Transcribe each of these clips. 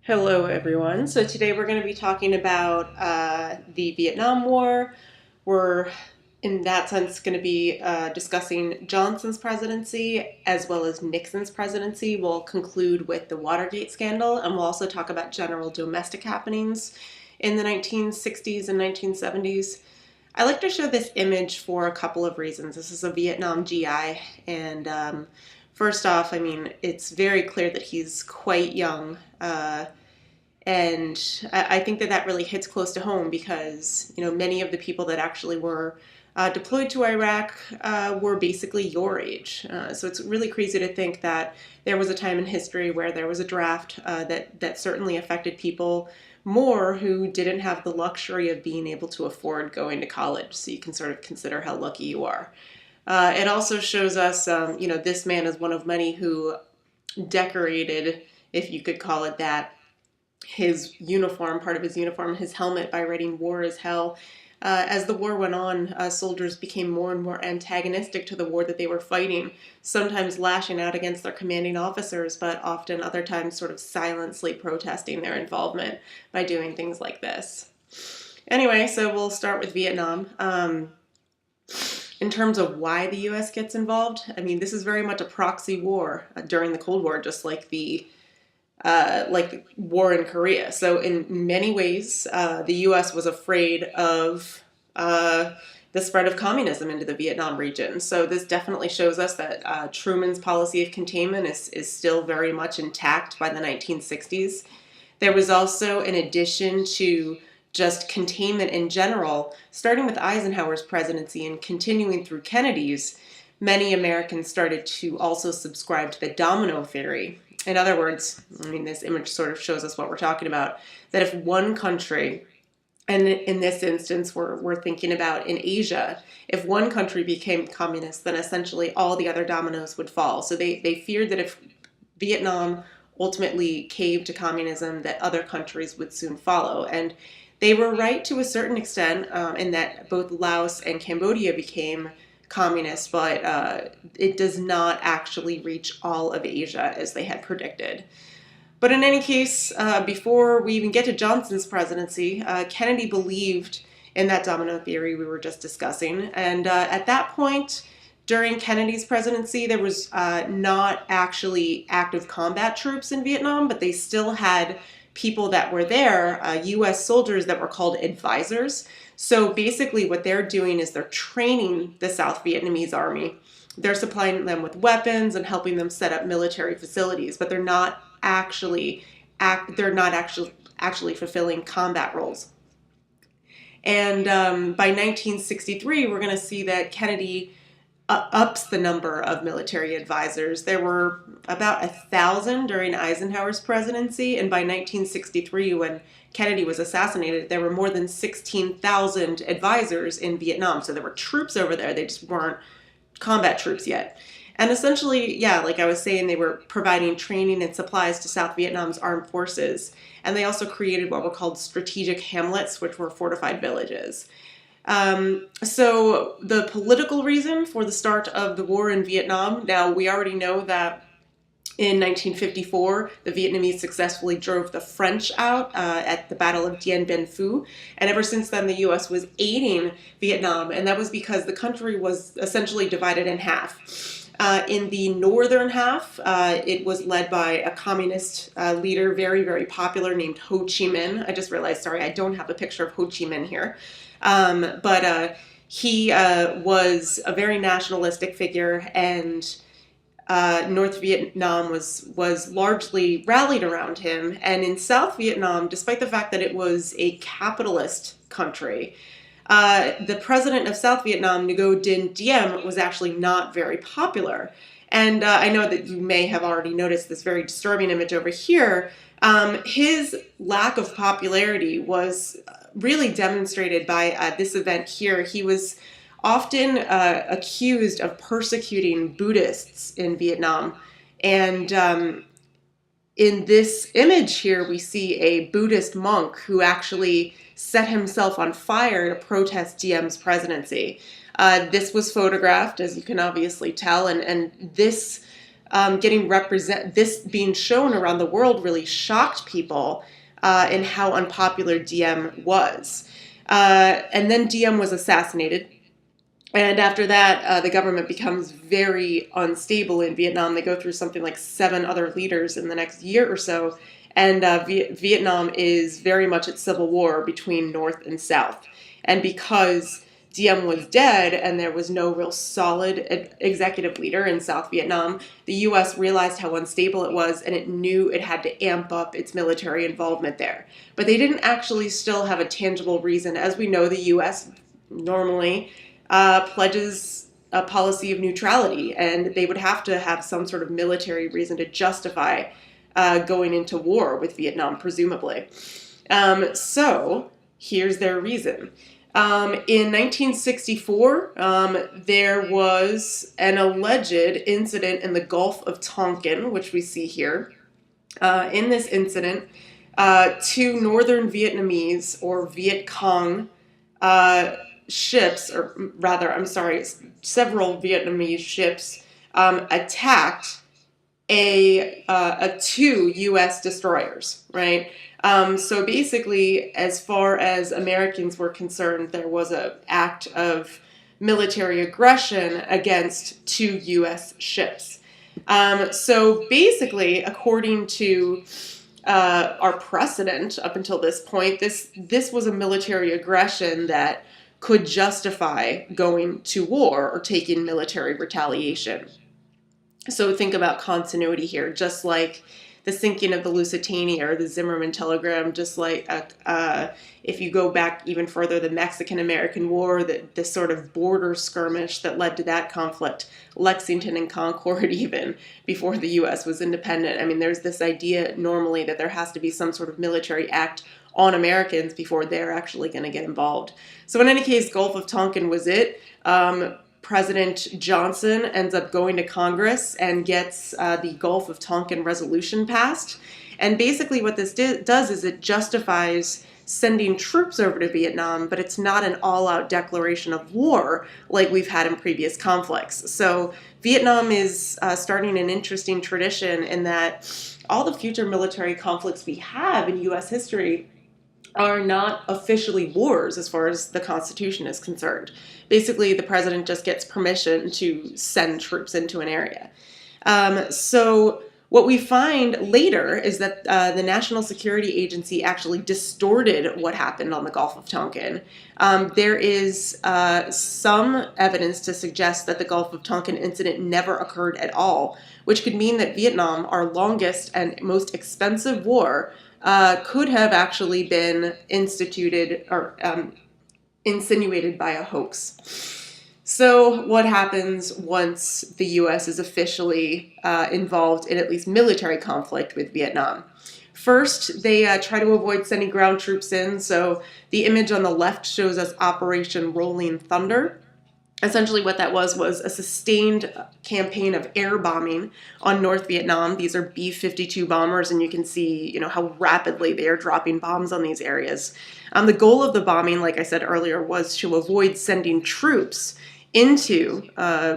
Hello, everyone. So today we're going to be talking about the Vietnam War. We're, in that sense, going to be discussing Johnson's presidency as well as Nixon's presidency. We'll conclude with the Watergate scandal, and we'll also talk about general domestic happenings in the 1960s and 1970s. I like to show this image for a couple of reasons. This is a Vietnam GI, and first off, I mean, it's very clear that he's quite young. And I think that that really hits close to home because, many of the people that actually were deployed to Iraq were basically your age. So it's really crazy to think that there was a time in history where there was a draft that certainly affected people more who didn't have the luxury of being able to afford going to college. So you can sort of consider how lucky you are. It also shows us, this man is one of many who decorated, if you could call it that, his uniform, part of his uniform, his helmet, by writing "War is Hell." As the war went on, soldiers became more and more antagonistic to the war that they were fighting, sometimes lashing out against their commanding officers, but often other times sort of silently protesting their involvement by doing things like this. Anyway, so we'll start with Vietnam. In terms of why the U.S. gets involved, I mean, this is very much a proxy war during the Cold War, just like the war in Korea. So in many ways, the U.S. was afraid of the spread of communism into the Vietnam region. So this definitely shows us that Truman's policy of containment is still very much intact by the 1960s. There was also, in addition to just containment in general, starting with Eisenhower's presidency and continuing through Kennedy's, many Americans started to also subscribe to the domino theory. In other words, I mean, this image sort of shows us what we're talking about, that if one country, and in this instance, we're thinking about in Asia, if one country became communist, then essentially all the other dominoes would fall. So they feared that if Vietnam ultimately caved to communism, that other countries would soon follow. And they were right to a certain extent in that both Laos and Cambodia became communist, but it does not actually reach all of Asia as they had predicted. But in any case, before we even get to Johnson's presidency, Kennedy believed in that domino theory we were just discussing. And at that point, during Kennedy's presidency, there was not actually active combat troops in Vietnam, but they still had people that were there, U.S. soldiers that were called advisors. So basically what they're doing is they're training the South Vietnamese army. They're supplying them with weapons and helping them set up military facilities, but they're not actually fulfilling combat roles. And by 1963, we're going to see that Kennedy ups the number of military advisors. There were about 1,000 during Eisenhower's presidency, and by 1963, when Kennedy was assassinated, there were more than 16,000 advisors in Vietnam. So there were troops over there, they just weren't combat troops yet. And essentially, yeah, like I was saying, they were providing training and supplies to South Vietnam's armed forces. And they also created what were called strategic hamlets, which were fortified villages. So the political reason for the start of the war in Vietnam, now we already know that in 1954, the Vietnamese successfully drove the French out at the Battle of Dien Bien Phu. And ever since then, the U.S. was aiding Vietnam, and that was because the country was essentially divided in half. In the northern half, it was led by a communist leader, very, very popular, named Ho Chi Minh. I just realized, sorry, I don't have a picture of Ho Chi Minh here. But he was a very nationalistic figure, and North Vietnam was largely rallied around him. And in South Vietnam, despite the fact that it was a capitalist country, the president of South Vietnam, Ngo Dinh Diem, was actually not very popular. And I know that you may have already noticed this very disturbing image over here. His lack of popularity was really demonstrated by this event here. He was often accused of persecuting Buddhists in Vietnam. And in this image here, we see a Buddhist monk who actually set himself on fire to protest Diem's presidency. This was photographed, as you can obviously tell, and this this being shown around the world really shocked people in how unpopular Diem was. And then Diem was assassinated. And after that, the government becomes very unstable in Vietnam. They go through something like 7 other leaders in the next year or so. And Vietnam is very much at civil war between North and South. And because Diem was dead and there was no real solid executive leader in South Vietnam, the U.S. realized how unstable it was, and it knew it had to amp up its military involvement there. But they didn't actually still have a tangible reason. As we know, the U.S. normally pledges a policy of neutrality, and they would have to have some sort of military reason to justify going into war with Vietnam, presumably. So here's their reason. In 1964, there was an alleged incident in the Gulf of Tonkin, which we see here. In this incident, 2 northern Vietnamese, or Viet Cong, ships, or rather, I'm sorry, several Vietnamese ships attacked 2 U.S. destroyers, right? So basically, as far as Americans were concerned, there was an act of military aggression against 2 U.S. ships. So basically, according to our precedent up until this point, this was a military aggression that could justify going to war or taking military retaliation. So think about continuity here, just like the sinking of the Lusitania or the Zimmerman telegram, just like if you go back even further, the Mexican-American War, the sort of border skirmish that led to that conflict, Lexington and Concord even, before the U.S. was independent. I mean, there's this idea normally that there has to be some sort of military act on Americans before they're actually going to get involved. So in any case, Gulf of Tonkin was it. President Johnson ends up going to Congress and gets the Gulf of Tonkin resolution passed. And basically what this does is it justifies sending troops over to Vietnam, but it's not an all-out declaration of war like we've had in previous conflicts. So Vietnam is starting an interesting tradition in that all the future military conflicts we have in U.S. history are not officially wars as far as the Constitution is concerned. Basically, the president just gets permission to send troops into an area. So what we find later is that the National Security Agency actually distorted what happened on the Gulf of Tonkin. There is some evidence to suggest that the Gulf of Tonkin incident never occurred at all, which could mean that Vietnam, our longest and most expensive war, could have actually been instituted or insinuated by a hoax. So what happens once the U.S. is officially involved in at least military conflict with Vietnam? First, they try to avoid sending ground troops in. So the image on the left shows us Operation Rolling Thunder. Essentially what that was a sustained campaign of air bombing on North Vietnam. These are B-52 bombers, and you can see, how rapidly they are dropping bombs on these areas. The goal of the bombing, like I said earlier, was to avoid sending troops into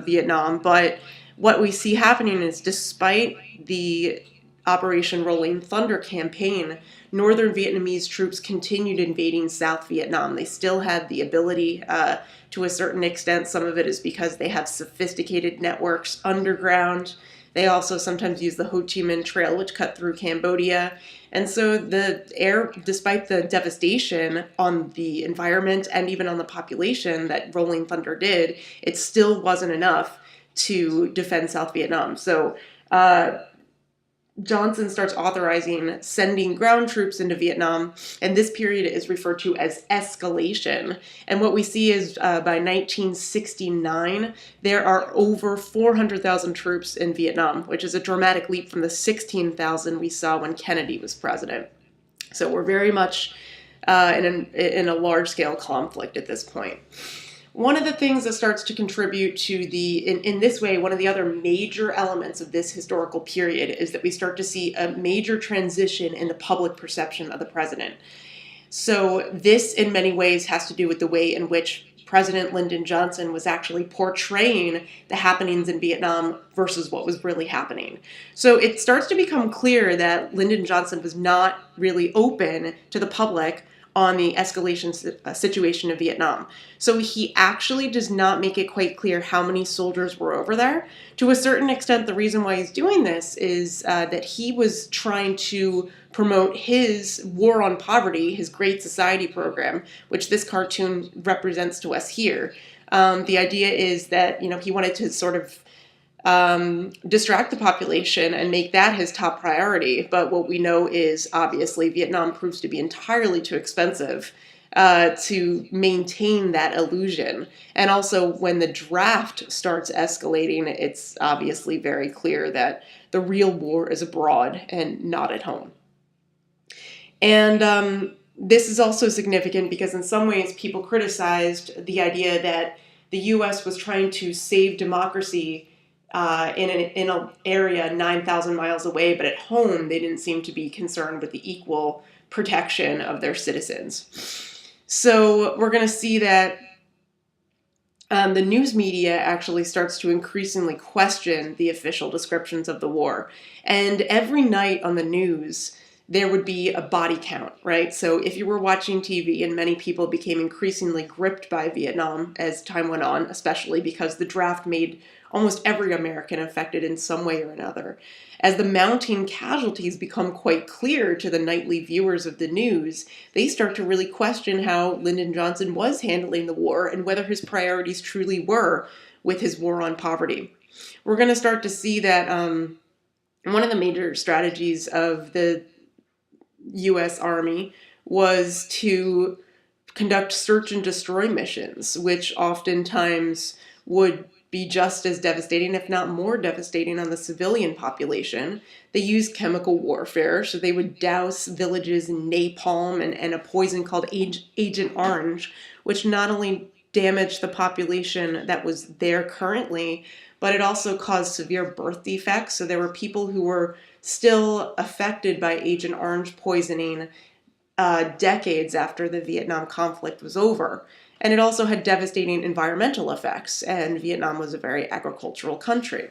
Vietnam. But what we see happening is, despite the Operation Rolling Thunder campaign, northern Vietnamese troops continued invading South Vietnam. They still had the ability to a certain extent. Some of it is because they have sophisticated networks underground. They also sometimes use the Ho Chi Minh Trail, which cut through Cambodia. And so the air, despite the devastation on the environment and even on the population that Rolling Thunder did, it still wasn't enough to defend South Vietnam. So Johnson starts authorizing sending ground troops into Vietnam, and this period is referred to as escalation. And what we see is by 1969, there are over 400,000 troops in Vietnam, which is a dramatic leap from the 16,000 we saw when Kennedy was president. So we're very much in a large-scale conflict at this point. One of the things that starts to contribute to in this way, one of the other major elements of this historical period is that we start to see a major transition in the public perception of the president. So this, in many ways, has to do with the way in which President Lyndon Johnson was actually portraying the happenings in Vietnam versus what was really happening. So it starts to become clear that Lyndon Johnson was not really open to the public on the escalation situation in Vietnam. So he actually does not make it quite clear how many soldiers were over there. To a certain extent, the reason why he's doing this is that he was trying to promote his War on Poverty, his Great Society program, which this cartoon represents to us here. The idea is that, he wanted to sort of distract the population and make that his top priority. But what we know is obviously Vietnam proves to be entirely too expensive to maintain that illusion. And also when the draft starts escalating, it's obviously very clear that the real war is abroad and not at home. And this is also significant because in some ways people criticized the idea that the U.S. was trying to save democracy in an area 9,000 miles away, but at home they didn't seem to be concerned with the equal protection of their citizens. So we're going to see that the news media actually starts to increasingly question the official descriptions of the war. And every night on the news, there would be a body count, right? So if you were watching TV, and many people became increasingly gripped by Vietnam as time went on, especially because the draft made almost every American affected in some way or another. As the mounting casualties become quite clear to the nightly viewers of the news, they start to really question how Lyndon Johnson was handling the war and whether his priorities truly were with his war on poverty. We're going to start to see that one of the major strategies of the U.S. Army was to conduct search and destroy missions, which oftentimes would be just as devastating, if not more devastating, on the civilian population. They used chemical warfare, so they would douse villages in napalm and a poison called Agent Orange, which not only damaged the population that was there currently, but it also caused severe birth defects. So there were people who were still affected by Agent Orange poisoning decades after the Vietnam conflict was over. And it also had devastating environmental effects, and Vietnam was a very agricultural country.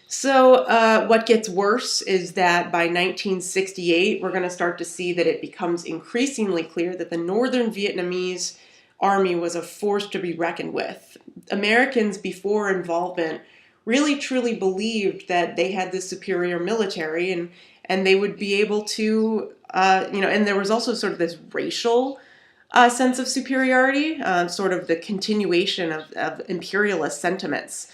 So what gets worse is that by 1968, we're going to start to see that it becomes increasingly clear that the Northern Vietnamese army was a force to be reckoned with. Americans before involvement really truly believed that they had this superior military and they would be able to, and there was also sort of this racial sense of superiority, sort of the continuation of imperialist sentiments.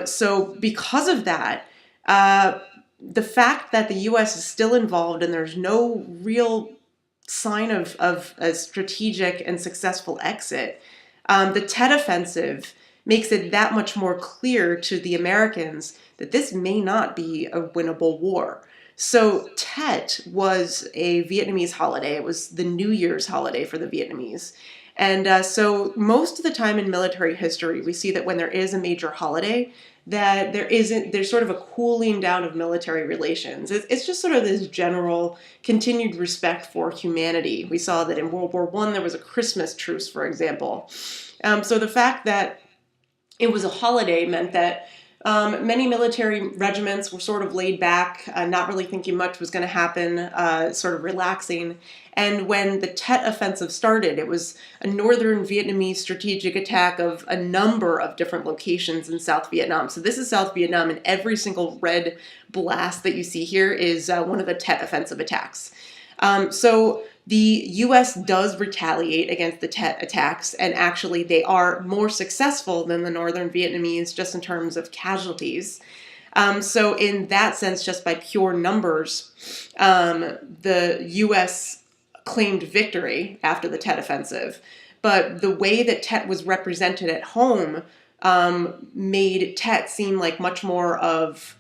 So because of that, the fact that the U.S. is still involved and there's no real sign of a strategic and successful exit, the Tet Offensive makes it that much more clear to the Americans that this may not be a winnable war. So Tet was a Vietnamese holiday. It was the New Year's holiday for the Vietnamese. And so most of the time in military history, we see that when there is a major holiday, that there's sort of a cooling down of military relations. It's just sort of this general continued respect for humanity. We saw that in World War I, there was a Christmas truce, for example. So the fact that it was a holiday meant that many military regiments were sort of laid back, not really thinking much was going to happen, sort of relaxing. And when the Tet Offensive started, it was a northern Vietnamese strategic attack of a number of different locations in South Vietnam. So this is South Vietnam, and every single red blast that you see here is one of the Tet Offensive attacks. So the U.S. does retaliate against the Tet attacks, and actually they are more successful than the Northern Vietnamese just in terms of casualties. So in that sense, just by pure numbers, the U.S. claimed victory after the Tet Offensive. But the way that Tet was represented at home made Tet seem like much more of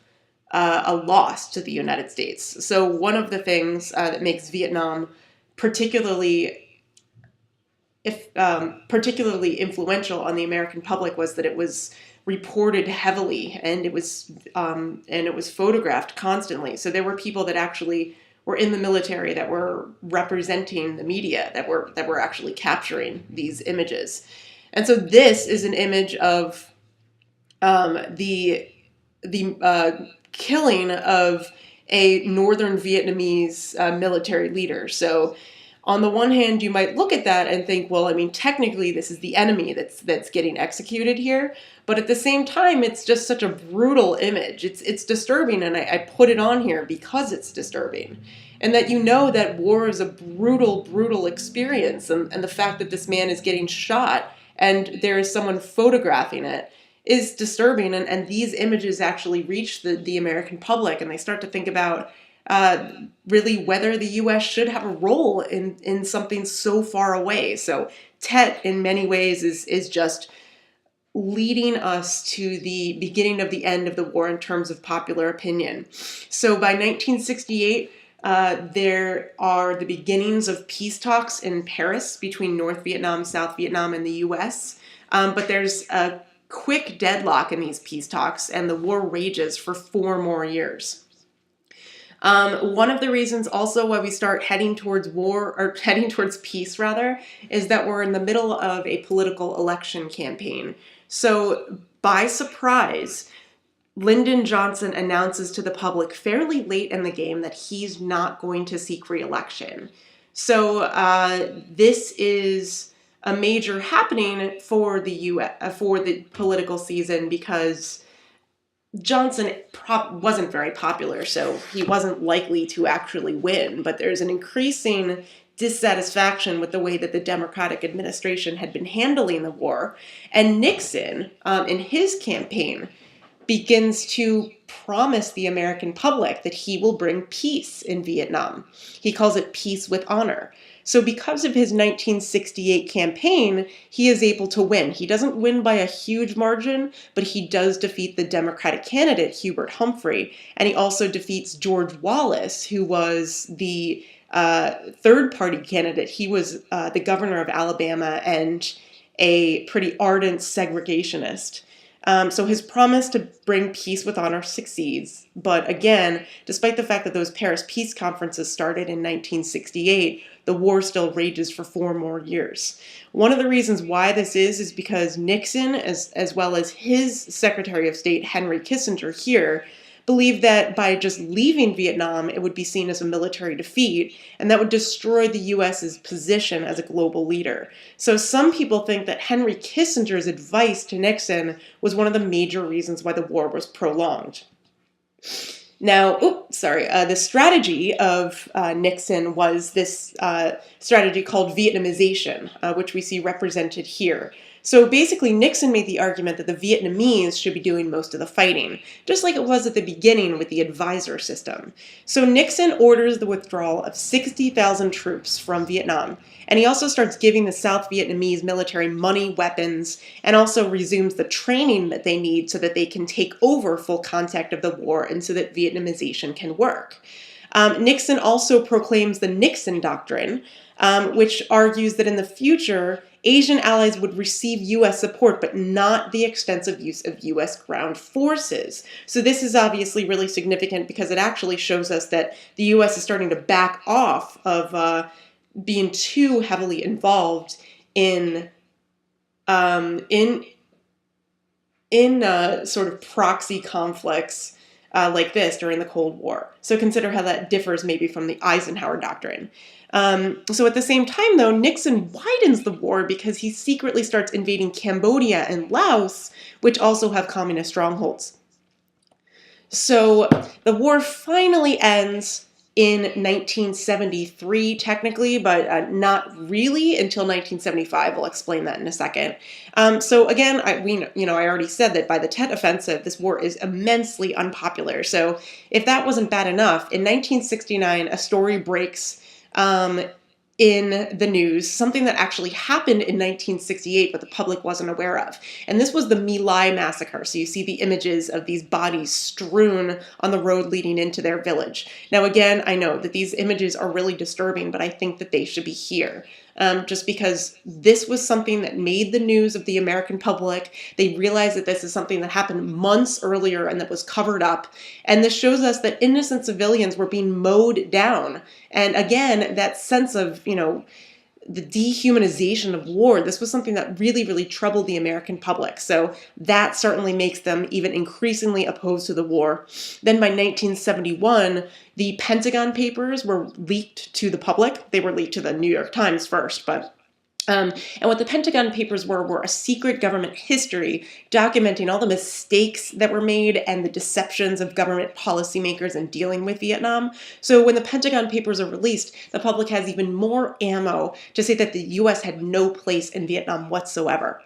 a loss to the United States. So one of the things that makes Vietnam particularly influential on the American public was that it was reported heavily and it was photographed constantly. So there were people that actually were in the military, that were representing the media, that were actually capturing these images. And so this is an image of the killing of a northern Vietnamese military leader. So on the one hand, you might look at that and think, well, I mean, technically this is the enemy that's getting executed here. But at the same time, it's just such a brutal image. It's disturbing, and I put it on here because it's disturbing. And that you know that war is a brutal, brutal experience. And the fact that this man is getting shot and there is someone photographing it is disturbing. And these images actually reach the American public, and they start to think about really whether the U.S. should have a role in something so far away. So Tet, in many ways, is just leading us to the beginning of the end of the war in terms of popular opinion. So by 1968, there are the beginnings of peace talks in Paris between North Vietnam, South Vietnam, and the U.S. But there's a quick deadlock in these peace talks, and the war rages for 4 more years. One of the reasons also why we start heading towards war, or heading towards peace rather, is that we're in the middle of a political election campaign. So by surprise, Lyndon Johnson announces to the public fairly late in the game that he's not going to seek re-election. So this is a major happening for the U.S. For the political season, because Johnson wasn't very popular, so he wasn't likely to actually win. But there's an increasing dissatisfaction with the way that the Democratic administration had been handling the war. And Nixon, in his campaign, begins to promise the American public that he will bring peace in Vietnam. He calls it peace with honor. So because of his 1968 campaign, he is able to win. He doesn't win by a huge margin, but he does defeat the Democratic candidate, Hubert Humphrey, and he also defeats George Wallace, who was the third-party candidate. He was the governor of Alabama and a pretty ardent segregationist. So his promise to bring peace with honor succeeds. But again, despite the fact that those Paris peace conferences started in 1968, the war still rages for 4 more years. One of the reasons why this is because Nixon, as well as his Secretary of State, Henry Kissinger here, believed that by just leaving Vietnam, it would be seen as a military defeat, and that would destroy the U.S.'s position as a global leader. So some people think that Henry Kissinger's advice to Nixon was one of the major reasons why the war was prolonged. Now, the strategy of Nixon was this strategy called Vietnamization, which we see represented here. So basically, Nixon made the argument that the Vietnamese should be doing most of the fighting, just like it was at the beginning with the advisor system. So Nixon orders the withdrawal of 60,000 troops from Vietnam, and he also starts giving the South Vietnamese military money, weapons, and also resumes the training that they need so that they can take over full contact of the war and so that Vietnamization can work. Nixon also proclaims the Nixon Doctrine, which argues that in the future, Asian allies would receive U.S. support, but not the extensive use of U.S. ground forces. So this is obviously really significant because it actually shows us that the U.S. is starting to back off of being too heavily involved in sort of proxy conflicts like this during the Cold War. So consider how that differs maybe from the Eisenhower Doctrine. So at the same time, though, Nixon widens the war because he secretly starts invading Cambodia and Laos, which also have communist strongholds. So the war finally ends in 1973, technically, but not really until 1975. We'll explain that in a second. So again, I already said that by the Tet Offensive, this war is immensely unpopular. So if that wasn't bad enough, in 1969, a story breaks in the news, something that actually happened in 1968 but the public wasn't aware of. And this was the My Lai massacre. So you see the images of these bodies strewn on the road leading into their village. Now again, I know that these images are really disturbing, but I think that they should be here. just because this was something that made the news of the American public. They realized that this is something that happened months earlier and that was covered up. And this shows us that innocent civilians were being mowed down. And again, that sense of, the dehumanization of war, this was something that really, really troubled the American public. So that certainly makes them even increasingly opposed to the war. Then by 1971, the Pentagon Papers were leaked to the public. They were leaked to the New York Times first, but and what the Pentagon Papers were a secret government history documenting all the mistakes that were made and the deceptions of government policymakers in dealing with Vietnam. So when the Pentagon Papers are released, the public has even more ammo to say that the U.S. had no place in Vietnam whatsoever.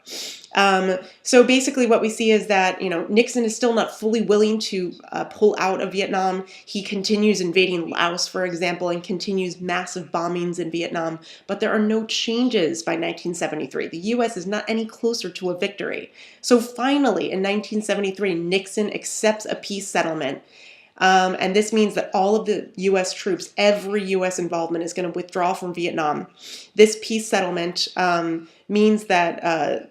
So basically what we see is that, Nixon is still not fully willing to pull out of Vietnam. He continues invading Laos, for example, and continues massive bombings in Vietnam. But there are no changes by 1973. The U.S. is not any closer to a victory. So finally, in 1973, Nixon accepts a peace settlement. And this means that all of the U.S. troops, every U.S. involvement is going to withdraw from Vietnam. This peace settlement means that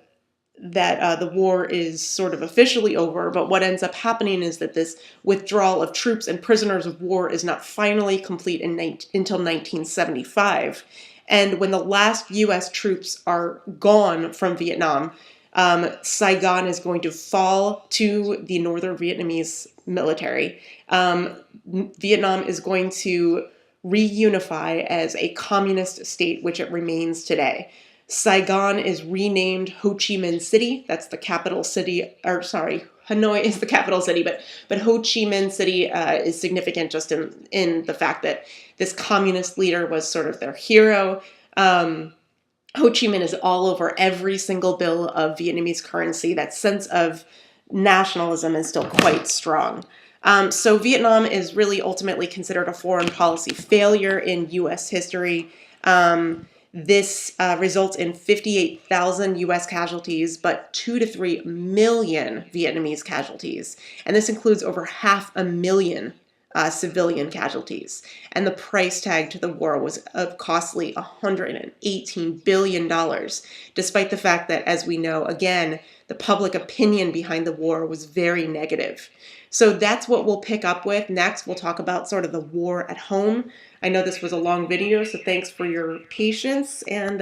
the war is sort of officially over, but what ends up happening is that this withdrawal of troops and prisoners of war is not finally complete until 1975. And when the last U.S. troops are gone from Vietnam, Saigon is going to fall to the Northern Vietnamese military. Vietnam is going to reunify as a communist state, which it remains today. Saigon is renamed Ho Chi Minh City. That's the capital city, Hanoi is the capital city, but Ho Chi Minh City is significant just in the fact that this communist leader was sort of their hero. Ho Chi Minh is all over every single bill of Vietnamese currency. That sense of nationalism is still quite strong. So Vietnam is really ultimately considered a foreign policy failure in U.S. history. This results in 58,000 U.S. casualties, but 2 to 3 million Vietnamese casualties. And this includes over 500,000 civilian casualties. And the price tag to the war was a costly $118 billion, despite the fact that, as we know, again, the public opinion behind the war was very negative. So that's what we'll pick up with. Next, we'll talk about sort of the war at home. I know this was a long video, so thanks for your patience, and